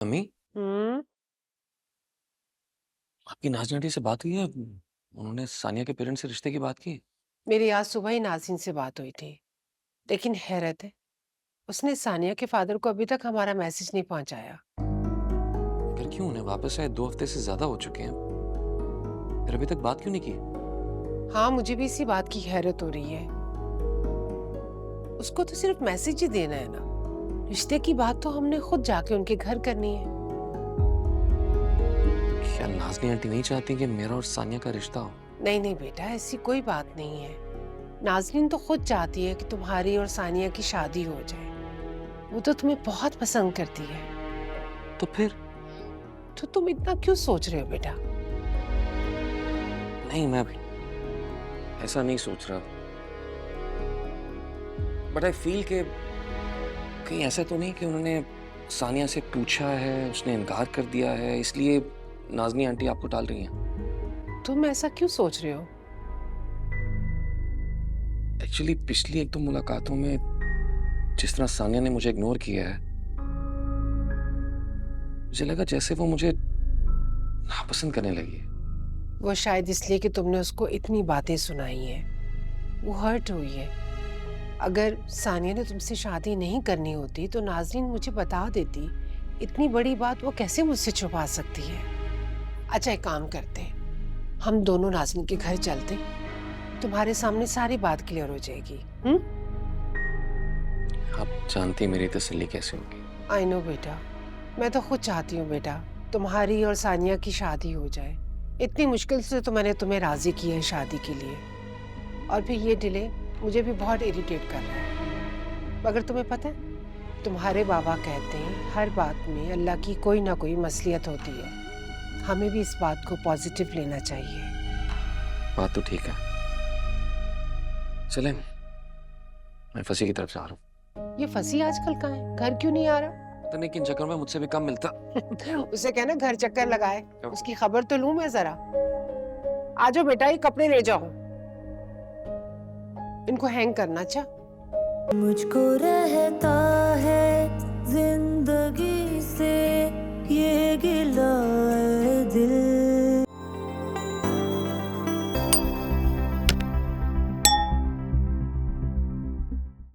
अम्मी, हम्म। आपकी नाज़नीन आंटी से बात हुई है? उन्होंने सानिया के पेरेंट्स से रिश्ते की बात की? मेरी आज सुबह ही नाज़रीन से बात हुई थी। लेकिन हैरत है, उसने सानिया के फादर को अभी तक हमारा मैसेज नहीं पहुंचाया। फिर क्यों उन्हें वापस आए 2 हफ्ते से ज़्यादा हो चुके हैं। फिर अभी तक बात क्यों नहीं की? हाँ, मुझे भी इसी बात की हैरत हो रही है। उसको तो सिर्फ मैसेज ही देना है ना। रिश्ते की बात तो हमने खुद जाके उनके घर करनी है। क्या नाज़नीन आंटी नहीं चाहती कि मेरा और सानिया का रिश्ता हो? नहीं नहीं बेटा, ऐसी कोई बात नहीं है। नाज़रीन तो खुद चाहती है कि तुम्हारी और सानिया की शादी हो जाए। वो तो तुम्हें बहुत पसंद करती है। तो फिर? तो तुम इतना क्यों सोच रहे हो बेटा? नहीं, मैं ऐसा नहीं सोच रहा। बट आई फील कि कहीं ऐसा तो नहीं कि उन्होंने सानिया से पूछा है, उसने इनकार कर दिया है, इसलिए नाज़नीन आंटी आपको टाल रही हैं। तुम ऐसा क्यों सोच रहे हो? एक्चुअली पिछली 1-2 मुलाकातों में जिस तरह सानिया ने मुझे इग्नोर किया है, मुझे लगा जैसे वो मुझे नापसंद करने लगी है। वो शायद इसलिए कि तुमने उसको इतनी बातें सुनाई हैं। वो हर्ट हुई है। अगर सानिया ने तुमसे शादी नहीं करनी होती तो नाज़रीन मुझे बता देती। इतनी बड़ी बात वो कैसे मुझसे छुपा सकती है? अच्छा, एक काम करते हैं, हम दोनों नाज़रीन के घर चलते, तुम्हारे सामने सारी बात क्लियर हो जाएगी। आप जानती हैं मेरी तसल्ली कैसे होगी। आई नो बेटा, मैं तो खुद चाहती हूँ बेटा, तुम्हारी और सानिया की शादी हो जाए। इतनी मुश्किल से तो मैंने तुम्हें राजी किया है शादी के लिए, और फिर ये डिले मुझे भी बहुत इरिटेट कर रहा है। मगर तुम्हें पता है, तुम्हारे बाबा कहते हैं हर बात में अल्लाह की कोई ना कोई मसलियत होती है। हमें भी इस बात को पॉजिटिव लेना चाहिए। बात तो ठीक है। चलें, मैं फंसी की तरफ जा रहा हूँ। ये फंसी आजकल कहाँ है? घर क्यों नहीं आ रहा? पता नहीं किन चक्कर में मुझसे भी कम मिलता। उसे कहना घर चक्कर लगाए। क्यों? उसकी खबर तो लूं मैं जरा। आ जाओ बेटा, ये कपड़े ले जाओ, इनको हैंग करना। अच्छा, मुझको रहता है जिंदगी से ये गिला